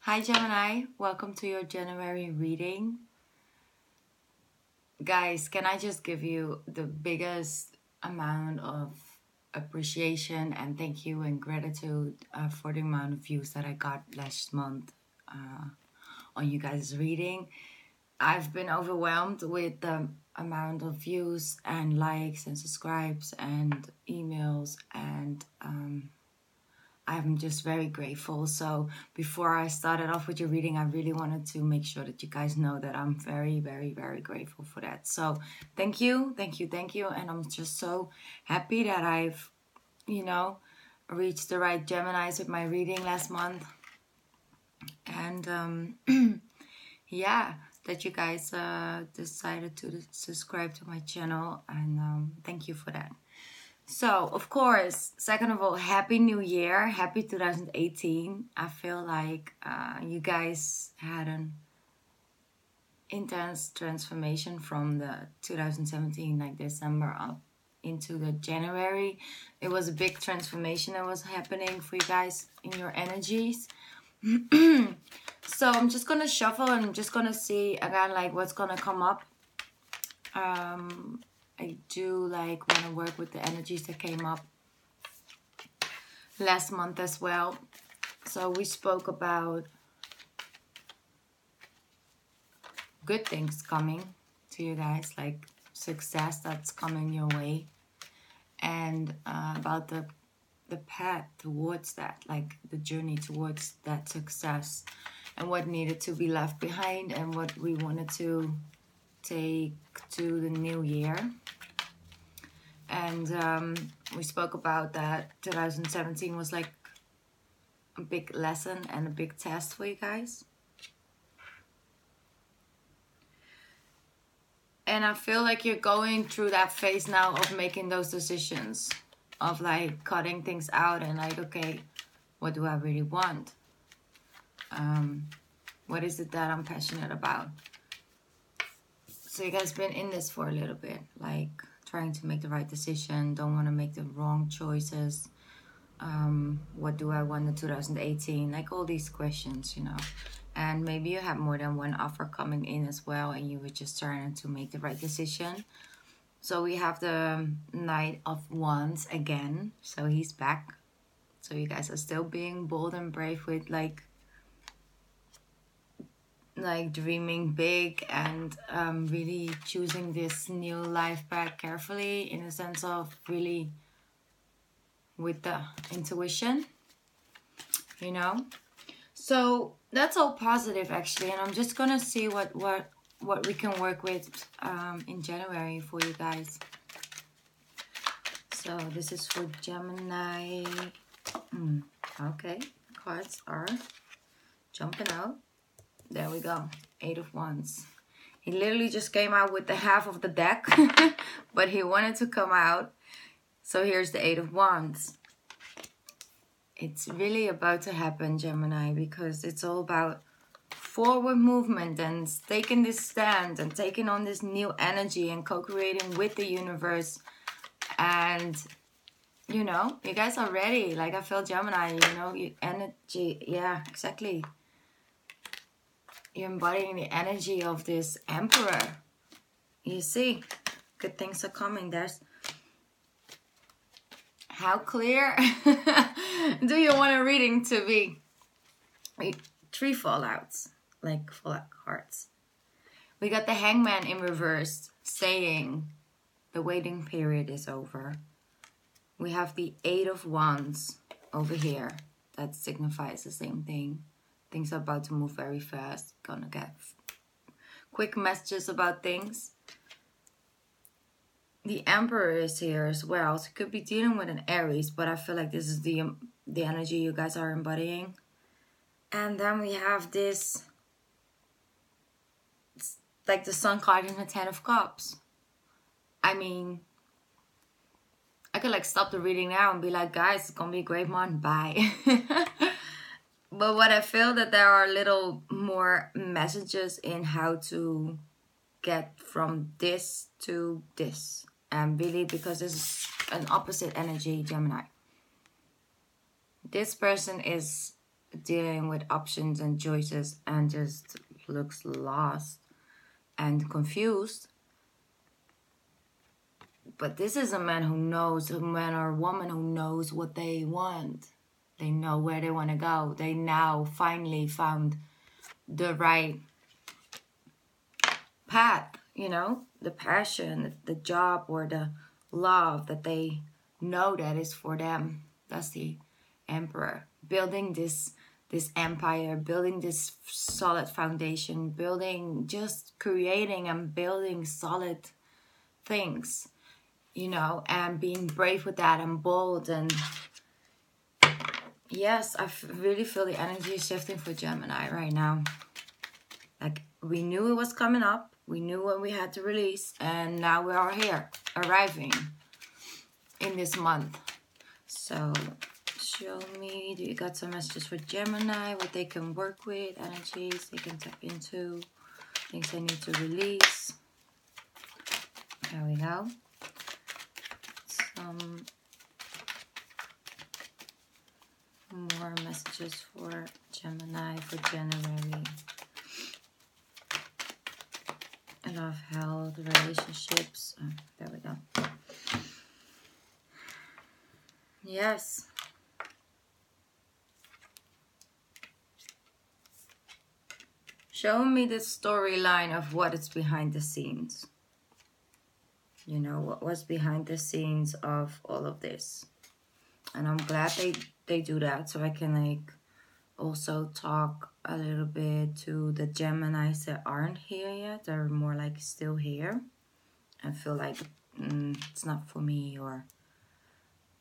Hi Gemini, welcome to your January reading. Guys, can I just give you the biggest amount of appreciation and thank you and gratitude for the amount of views that I got last month on you guys' reading. I've been overwhelmed with the amount of views and likes and subscribes and emails, and I'm just very grateful. So before I started off with your reading, I really wanted to make sure that you guys know that I'm very, very, very grateful for that. So thank you, thank you, thank you. And I'm just so happy that I've, reached the right Geminis with my reading last month. And yeah, that you guys decided to subscribe to my channel. And thank you for that. So, of course, second of all, Happy New Year. Happy 2018. I feel like you guys had an intense transformation from the 2017, like December up into the January. It was a big transformation that was happening for you guys in your energies. So I'm just going to shuffle and I'm just going to see again, like what's going to come up. I do want to work with the energies that came up last month as well. So we spoke about good things coming to you guys, like success that's coming your way, and about the path towards that, like the journey towards that success, and what needed to be left behind and what we wanted to take to the new year. And we spoke about that 2017 was like a big lesson and a big test for you guys. And I feel like you're going through that phase now of making those decisions, of like cutting things out and like, okay, what do I really want? What is it that I'm passionate about? So you guys been in this for a little bit, like trying to make the right decision, don't want to make the wrong choices. What do I want in 2018? Like all these questions, And maybe you have more than one offer coming in as well, and you were just trying to make the right decision. So we have the Knight of Wands again. So he's back. So you guys are still being bold and brave with like dreaming big and really choosing this new life path carefully, in a sense of really with the intuition, So that's all positive actually, and I'm just gonna see what we can work with in January for you guys. So this is for Gemini. Okay, cards are jumping out. There we go. 8 of Wands. He literally just came out with the half of the deck, but he wanted to come out. So here's the 8 of Wands. It's really about to happen, Gemini, because it's all about forward movement and taking this stand and taking on this new energy and co-creating with the universe. And, you guys are ready. Like I feel Gemini, your energy. Yeah, exactly. You're embodying the energy of this Emperor. You see, good things are coming. There's... How clear do you want a reading to be? 3 fallouts, like fallout cards. We got the Hangman in reverse, saying the waiting period is over. We have the 8 of Wands over here. That signifies the same thing. Things are about to move very fast. Gonna get quick messages about things. The Emperor is here as well. So you could be dealing with an Aries, but I feel like this is the energy you guys are embodying. And then we have this, like the Sun card in the 10 of Cups. I mean, I could like stop the reading now and be like, guys, it's gonna be a great month. Bye. But what I feel that there are little more messages in how to get from this to this. And really, because this is an opposite energy, Gemini. This person is dealing with options and choices and just looks lost and confused. But this is a man who knows, a man or a woman who knows what they want. They know where they want to go. They now finally found the right path, you know, the passion, the job, or the love that they know that is for them. That's the Emperor. Building this empire, building this solid foundation, building, just creating and building solid things, you know, and being brave with that and bold. And yes, I really feel the energy shifting for Gemini right now. Like, we knew it was coming up. We knew when we had to release. And now we are here, arriving in this month. So, show me, do you got some messages for Gemini? What they can work with, energies they can tap into, things they need to release. There we go. Some more messages for Gemini for January. Love, health, relationships. Oh, there we go. Yes. Show me the storyline of what is behind the scenes. You know, what was behind the scenes of all of this. And I'm glad they do that, so I can like also talk a little bit to the Geminis that aren't here yet. They're more like still here. I feel like it's not for me, or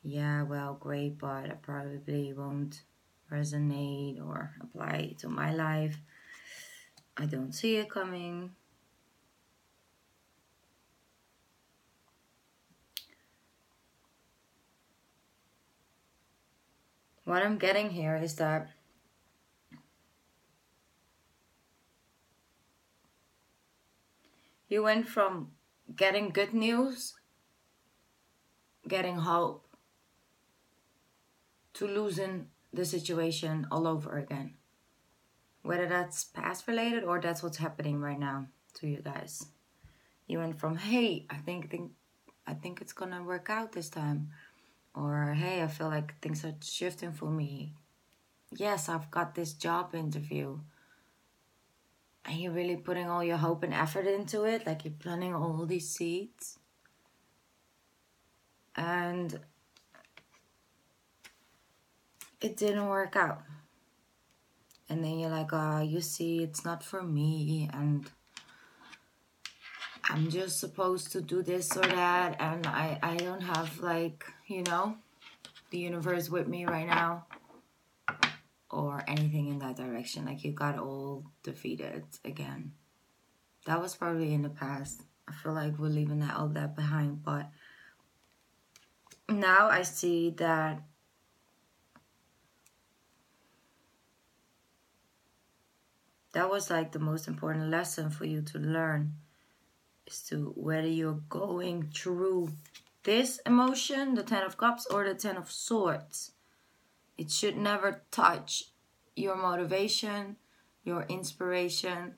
yeah, well, great, but I probably won't resonate or apply to my life. I don't see it coming. What I'm getting here is that you went from getting good news, getting hope, to losing the situation all over again. Whether that's past related or that's what's happening right now to you guys. You went from, hey, I think it's gonna work out this time. Or, hey, I feel like things are shifting for me. Yes, I've got this job interview. And you're really putting all your hope and effort into it. Like, you're planting all these seeds. And it didn't work out. And then you're like, oh, you see, it's not for me. And I'm just supposed to do this or that. And I don't have, like, you know, the universe with me right now. Or anything in that direction. Like, you got all defeated again. That was probably in the past. I feel like we're leaving all that behind. But now I see that that was like the most important lesson for you to learn. Is to whether you're going through this emotion, the 10 of Cups, or the 10 of Swords. It should never touch your motivation, your inspiration,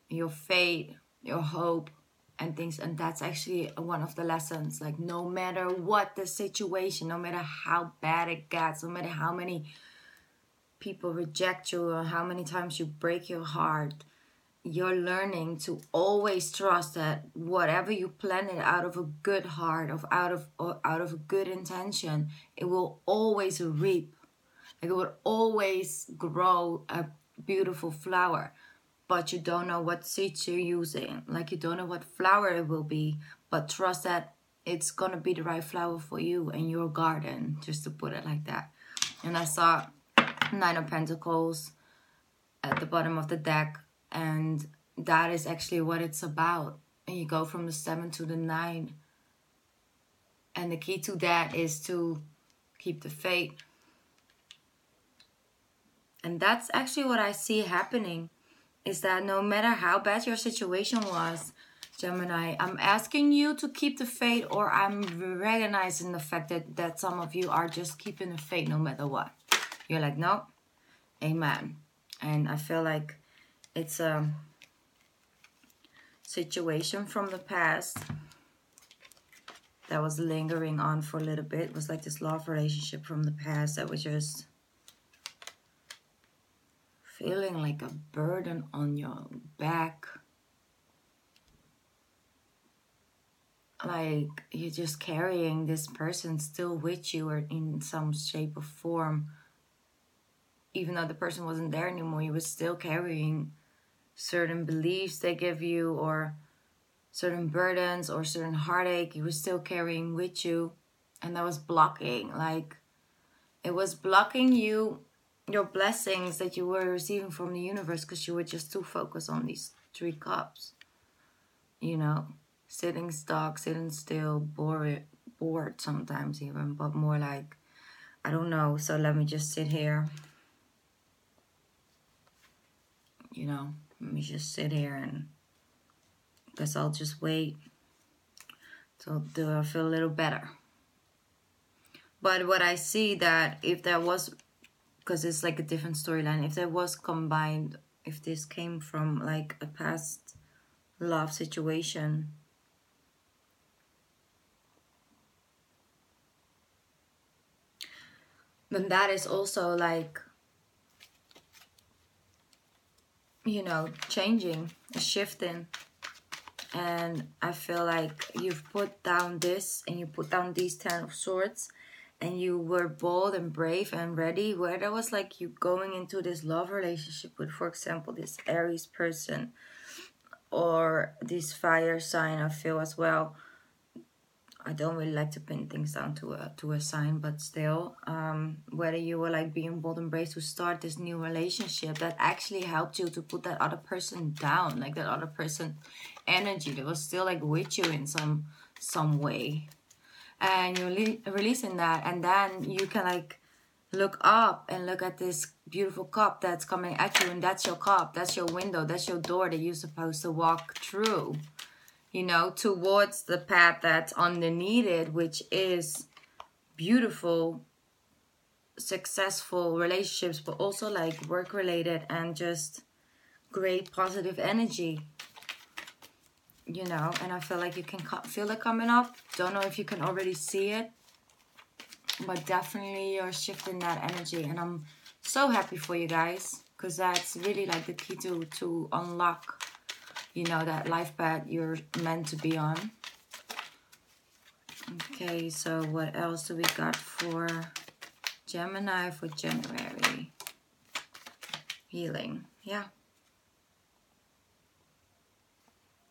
your faith, your hope, and things. And that's actually one of the lessons. Like, no matter what the situation, no matter how bad it gets, no matter how many people reject you or how many times you break your heart, you're learning to always trust that whatever you planted out of a good heart, out of a good intention, it will always reap. Like, it will always grow a beautiful flower. But you don't know what seeds you're using. Like, you don't know what flower it will be. But trust that it's going to be the right flower for you in your garden. Just to put it like that. And I saw 9 of Pentacles at the bottom of the deck. And that is actually what it's about. And you go from the 7 to the 9. And the key to that is to keep the faith. And that's actually what I see happening. Is that no matter how bad your situation was, Gemini, I'm asking you to keep the faith, or I'm recognizing the fact that some of you are just keeping the faith no matter what. You're like, no, Amen. And I feel like it's a situation from the past that was lingering on for a little bit. It was like this love relationship from the past that was just feeling like a burden on your back. Like you're just carrying this person still with you or in some shape or form. Even though the person wasn't there anymore, you were still carrying certain beliefs they give you, or certain burdens or certain heartache you were still carrying with you. And that was blocking, like it was blocking you, your blessings that you were receiving from the universe, because you were just too focused on these 3 cups, you know, sitting stuck, sitting still, bored sometimes even, but more like, I don't know, so let me just sit here, you know, let me just sit here, and guess I'll just wait till I feel a little better. But what I see, that if there was, because it's like a different storyline, if there was combined, if this came from like a past love situation, then that is also like, you know, changing, shifting. And I feel like you've put down this, and you put down these 10 of Swords, and you were bold and brave and ready, where there was like you going into this love relationship with, for example, this Aries person or this fire sign, I feel as well. I don't really like to pin things down to a sign, but still, whether you were like being bold and brave to start this new relationship that actually helped you to put that other person down, like that other person energy that was still like with you in some way, and you're releasing that, and then you can like look up and look at this beautiful cup that's coming at you, and that's your cup, that's your window, that's your door that you're supposed to walk through, you know, towards the path that's underneath it, which is beautiful, successful relationships, but also like work related and just great positive energy, you know. And I feel like you can feel it coming up. Don't know if you can already see it, but definitely you're shifting that energy, and I'm so happy for you guys, because that's really like the key to unlock, you know, that life path you're meant to be on. Okay, so what else do we got for Gemini for January? Healing, yeah.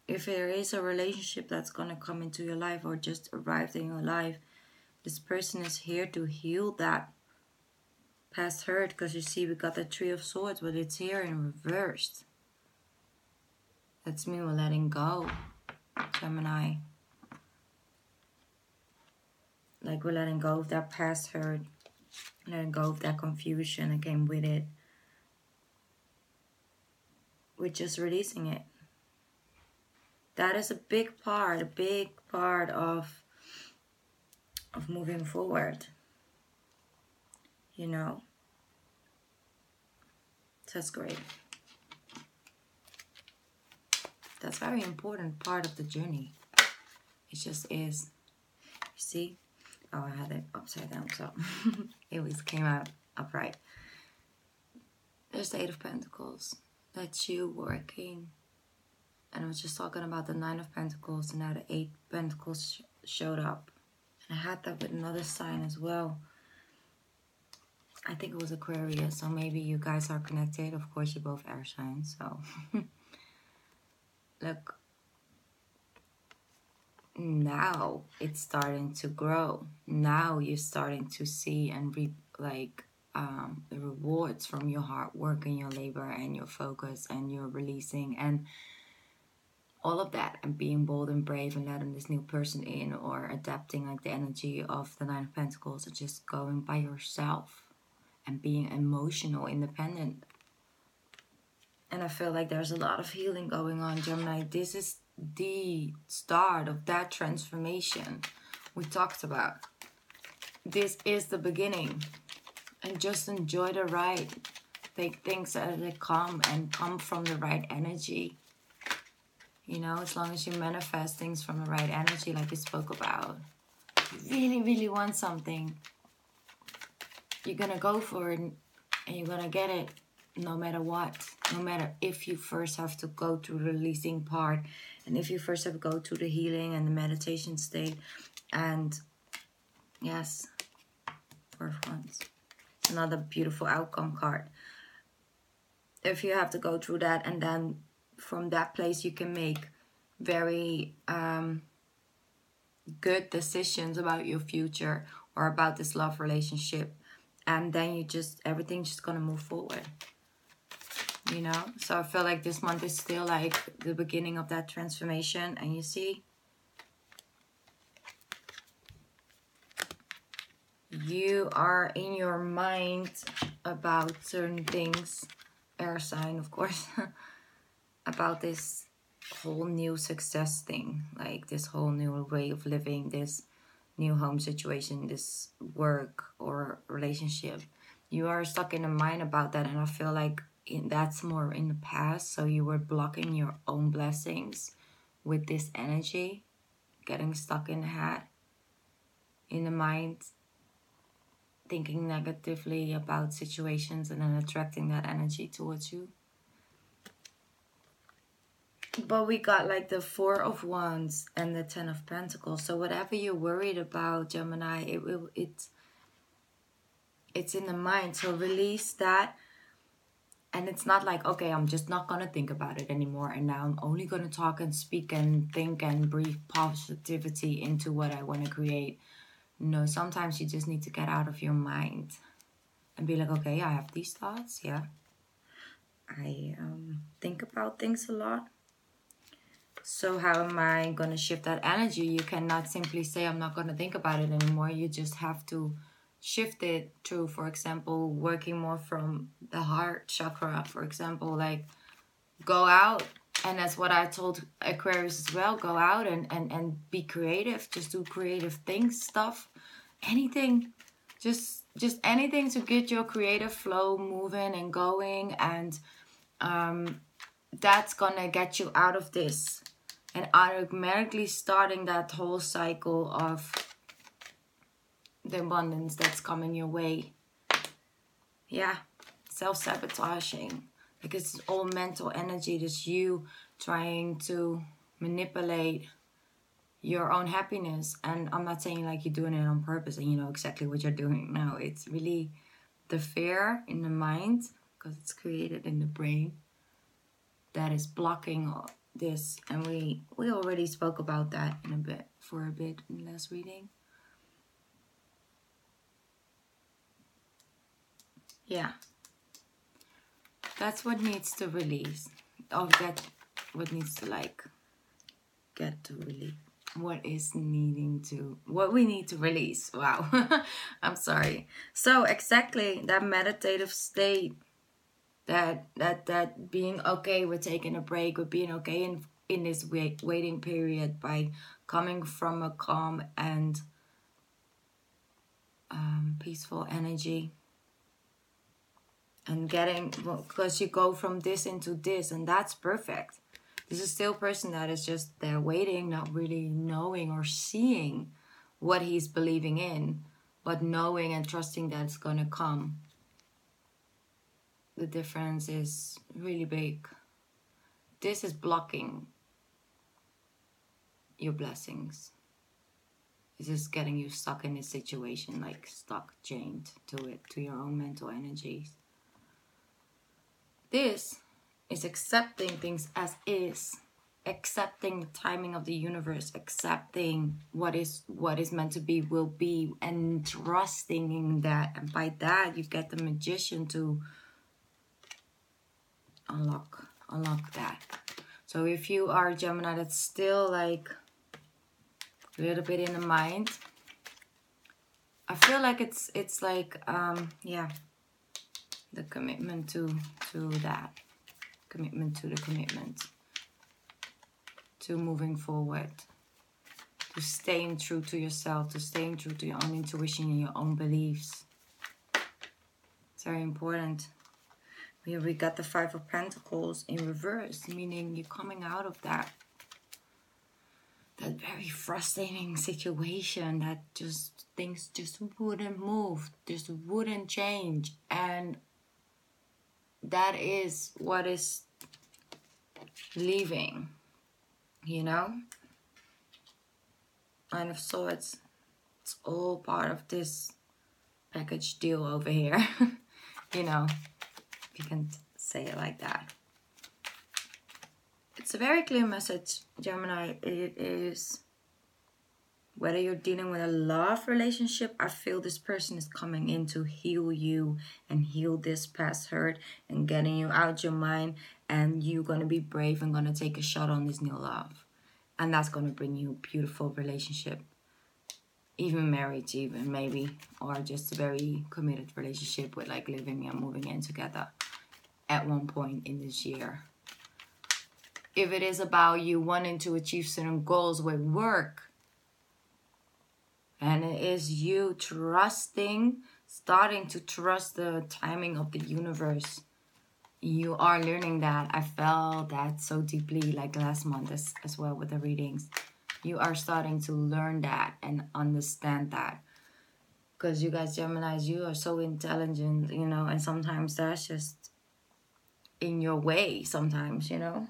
If there is a relationship that's going to come into your life or just arrived in your life, this person is here to heal that past hurt, because you see we got the 3 of Swords, but it's here in reversed. That's me, we're letting go, Gemini. Like we're letting go of that past hurt, letting go of that confusion that came with it. We're just releasing it. That is a big part of moving forward, you know. So that's great. That's a very important part of the journey. It just is. You see? Oh, I had it upside down, so it always came out upright. There's the 8 of Pentacles. That's you working. And I was just talking about the 9 of Pentacles, and now the 8 Pentacles showed up. And I had that with another sign as well. I think it was Aquarius, so maybe you guys are connected. Of course, you're both air signs, so... Look, now it's starting to grow. Now you're starting to see and reap like the rewards from your hard work and your labor and your focus and your releasing and all of that, and being bold and brave and letting this new person in, or adapting like the energy of the 9 of Pentacles, and just going by yourself and being emotional, independent. And I feel like there's a lot of healing going on, Gemini. This is the start of that transformation we talked about. This is the beginning. And just enjoy the ride. take things as they come and come from the right energy. You know, as long as you manifest things from the right energy, like we spoke about. If you really, really want something, you're going to go for it and you're going to get it no matter what. No matter if you first have to go through the releasing part, and if you first have to go through the healing and the meditation state. And yes, Four of Wands. Another beautiful outcome card. If you have to go through that, and then from that place you can make very good decisions about your future or about this love relationship, and then you just, everything's just gonna move forward, you know. So I feel like this month is still like the beginning of that transformation. And you see, you are in your mind about certain things, air sign of course, about this whole new success thing, like this whole new way of living, this new home situation, this work or relationship. You are stuck in the mind about that, and I feel like that's more in the past. So you were blocking your own blessings with this energy, getting stuck in the head, in the mind, thinking negatively about situations and then attracting that energy towards you. But we got like the Four of Wands and the Ten of Pentacles. So whatever you're worried about, Gemini, it's in the mind. So release that. And it's not like, okay, I'm just not going to think about it anymore. And now I'm only going to talk and speak and think and breathe positivity into what I want to create. No, sometimes you just need to get out of your mind and be like, okay, I have these thoughts. Yeah. I think about things a lot. So how am I going to shift that energy? You cannot simply say, I'm not going to think about it anymore. You just have to shift it through, for example, working more from the heart chakra, for example, like go out. And that's what I told Aquarius as well. Go out and be creative. Just do creative things, stuff, anything. Just anything to get your creative flow moving and going. And that's going to get you out of this. And automatically starting that whole cycle of the abundance that's coming your way. Yeah, self-sabotaging. Like it's all mental energy. Just you trying to manipulate your own happiness. And I'm not saying like you're doing it on purpose and you know exactly what you're doing. No, it's really the fear in the mind, because it's created in the brain, that is blocking this. And we already spoke about that in a bit in the last reading. Yeah, that's what needs to release. Oh, that what needs to like get to release. What we need to release. Wow. I'm sorry. So exactly that meditative state, that being okay with taking a break, with being okay in this waiting period, by coming from a calm and peaceful energy, and getting, because you go from this into this, and that's perfect. This is still a person that is just there waiting, not really knowing or seeing what he's believing in, but knowing and trusting that it's going to come. The difference is really big. This is blocking your blessings. This is getting you stuck in this situation, like stuck, chained to it, to your own mental energies. This is accepting things as is, accepting the timing of the universe, accepting what is meant to be will be, and trusting in that. And by that, you get the Magician to unlock that. So if you are a Gemini that's still like a little bit in the mind, I feel like it's like yeah, the commitment to that, commitment to the commitment, to moving forward, to staying true to yourself, to staying true to your own intuition and your own beliefs. It's very important. Here we got the Five of Pentacles in reverse, meaning you're coming out of that very frustrating situation that just things just wouldn't move, just wouldn't change. And that is what is leaving, you know? Nine of Swords. It's all part of this package deal over here. You know, if you can say it like that. It's a very clear message, Gemini. It is, whether you're dealing with a love relationship, I feel this person is coming in to heal you and heal this past hurt and getting you out your mind. And you're going to be brave and going to take a shot on this new love. And that's going to bring you a beautiful relationship. Even marriage, even maybe. Or just a very committed relationship with like living and moving in together at one point in this year. If it is about you wanting to achieve certain goals with work, and it is you trusting, starting to trust the timing of the universe. You are learning that. I felt that so deeply like last month as well with the readings. You are starting to learn that and understand that. Because you guys, Geminis, you are so intelligent, you know, and sometimes that's just in your way sometimes, you know.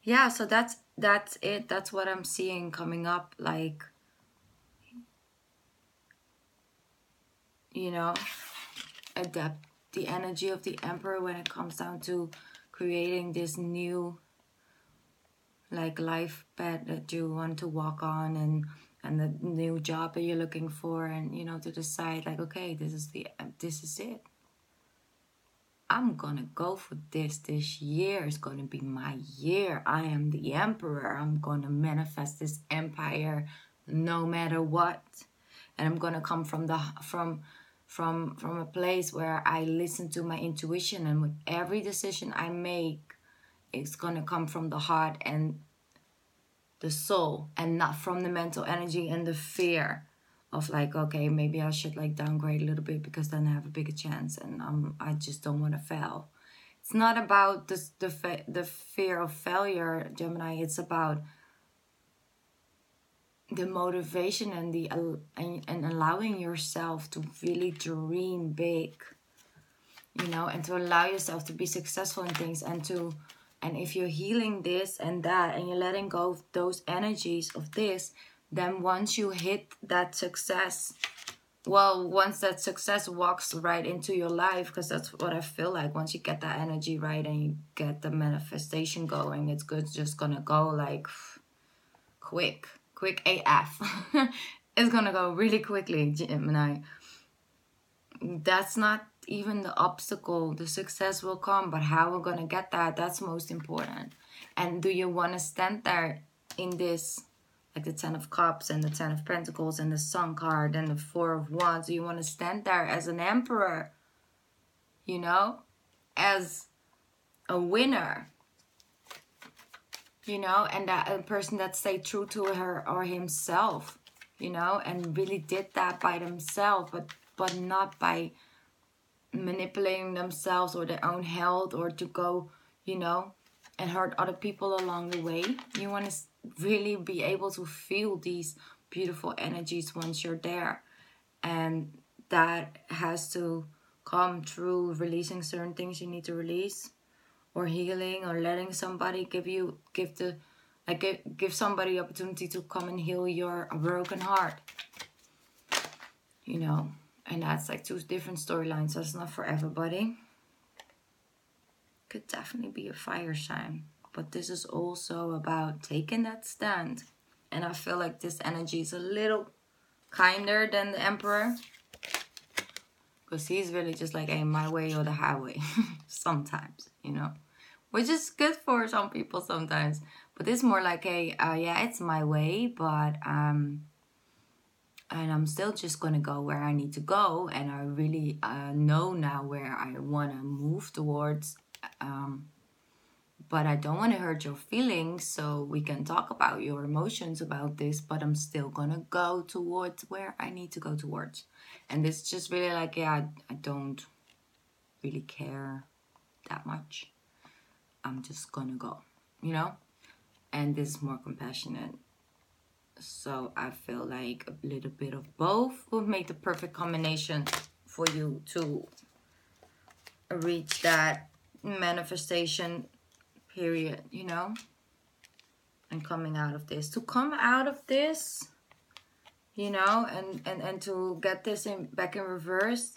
Yeah, so that's it. That's what I'm seeing coming up. Like, you know, adapt the energy of the Emperor when it comes down to creating this new, like, life path that you want to walk on, and the new job that you're looking for, and, you know, to decide like, okay, this is it. I'm gonna go for this. This year is gonna be my year. I am the Emperor. I'm gonna manifest this empire no matter what. And I'm gonna come from a place where I listen to my intuition, and with every decision I make, it's gonna come from the heart and the soul, and not from the mental energy and the fear of like, okay, maybe I should like downgrade a little bit because then I have a bigger chance, and I just don't want to fail. It's not about the fear of failure, Gemini. It's about the motivation and and allowing yourself to really dream big, you know, and to allow yourself to be successful in things, and if you're healing this and that, and you're letting go of those energies of this, then once you hit that success, well, once that success walks right into your life, because that's what I feel like, once you get that energy right and you get the manifestation going, it's just gonna go like quick AF. It's gonna go really quickly, Gemini. That's not even the obstacle. The success will come, but how we're gonna get that, that's most important. And do you want to stand there in this, like the 10 of Cups and the 10 of Pentacles and the Sun card and the 4 of Wands? Do you want to stand there as an Emperor, you know, as a winner, you know, and that a person that stayed true to her or himself, you know, and really did that by themselves, but not by manipulating themselves or their own health, or to go, you know, and hurt other people along the way. You want to really be able to feel these beautiful energies once you're there, and that has to come through releasing certain things you need to release, or healing, or letting somebody give somebody opportunity to come and heal your broken heart, you know. And that's like 2 different storylines, so it's not for everybody. Could definitely be a fire sign, but this is also about taking that stand. And I feel like this energy is a little kinder than the Emperor, because he's really just like, hey, my way or the highway sometimes, you know, which is good for some people sometimes. But it's more like, hey, yeah, it's my way, but and I'm still just going to go where I need to go. And I really know now where I want to move towards. But I don't want to hurt your feelings. So we can talk about your emotions about this. But I'm still going to go towards where I need to go towards. And this is just really like, yeah, I don't really care that much. I'm just gonna go, you know? And this is more compassionate. So I feel like a little bit of both would make the perfect combination for you to reach that manifestation period, you know? And coming out of this. To come out of this, you know, and to get this back in reverse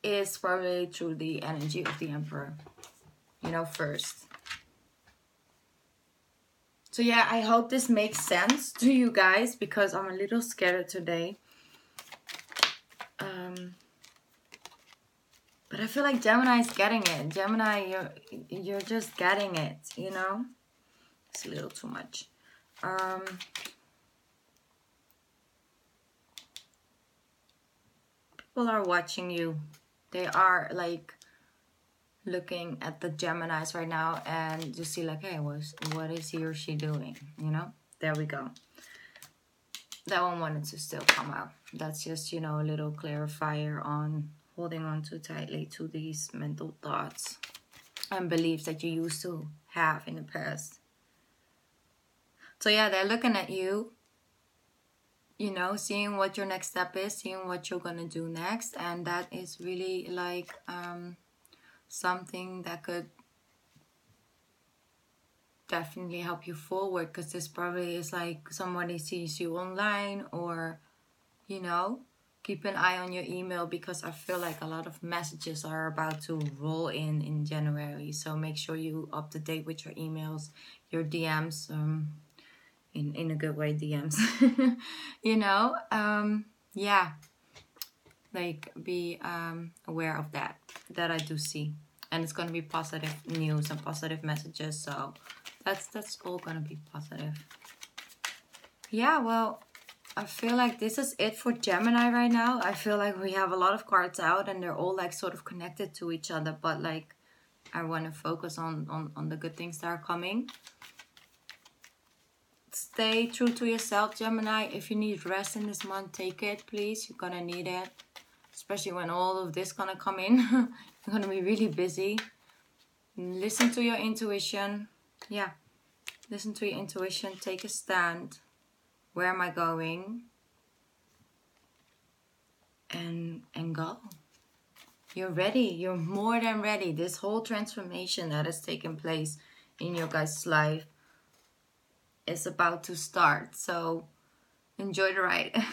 is probably through the energy of the Emperor, you know, first. So yeah, I hope this makes sense to you guys, because I'm a little scared today. But I feel like Gemini is getting it. Gemini, you're just getting it, you know? It's a little too much. People are watching you. They are like looking at the Geminis right now and you see like, hey, what is he or she doing? You know? There we go. That one wanted to still come out. That's just, you know, a little clarifier on holding on too tightly to these mental thoughts and beliefs that you used to have in the past. So yeah, they're looking at you, you know, seeing what your next step is, seeing what you're gonna do next. And that is really like something that could definitely help you forward, because this probably is like somebody sees you online, or, you know, keep an eye on your email, because I feel like a lot of messages are about to roll in January. So make sure you up to date with your emails, your DMs, in a good way, DMs, you know, yeah, like be aware of that I do see. And it's going to be positive news and positive messages. So that's all going to be positive. Yeah, well, I feel like this is it for Gemini right now. I feel like we have a lot of cards out and they're all like sort of connected to each other. But like, I want to focus on the good things that are coming. Stay true to yourself, Gemini. If you need rest in this month, take it, please. You're going to need it. Especially when all of this going to come in. You're going to be really busy. Listen to your intuition. Yeah. Listen to your intuition. Take a stand. Where am I going? And go. You're ready. You're more than ready. This whole transformation that has taken place in your guys' life is about to start. So enjoy the ride.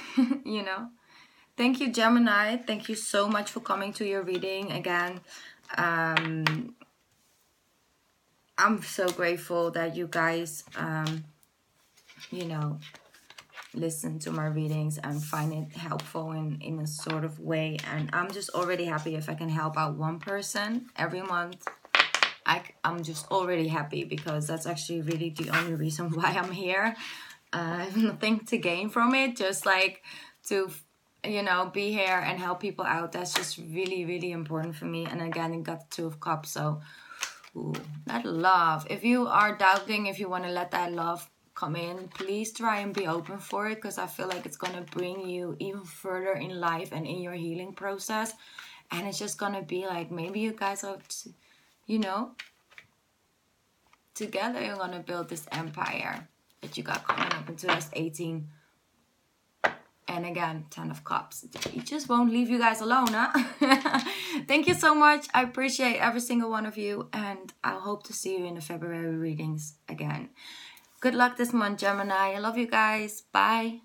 You know. Thank you, Gemini. Thank you so much for coming to your reading again. I'm so grateful that you guys, you know, listen to my readings and find it helpful in a sort of way. And I'm just already happy if I can help out one person every month. I'm just already happy, because that's actually really the only reason why I'm here. I have nothing to gain from it, just like to, you know, be here and help people out. That's just really, really important for me. And again, it got the Two of Cups. So, ooh, that love. If you are doubting, if you want to let that love come in, please try and be open for it, because I feel like it's going to bring you even further in life and in your healing process. And it's just going to be like, maybe you guys are, you know, together you're going to build this empire that you got coming up in 2018. And again, 10 of Cups. He just won't leave you guys alone, huh? Thank you so much. I appreciate every single one of you. And I hope to see you in the February readings again. Good luck this month, Gemini. I love you guys. Bye.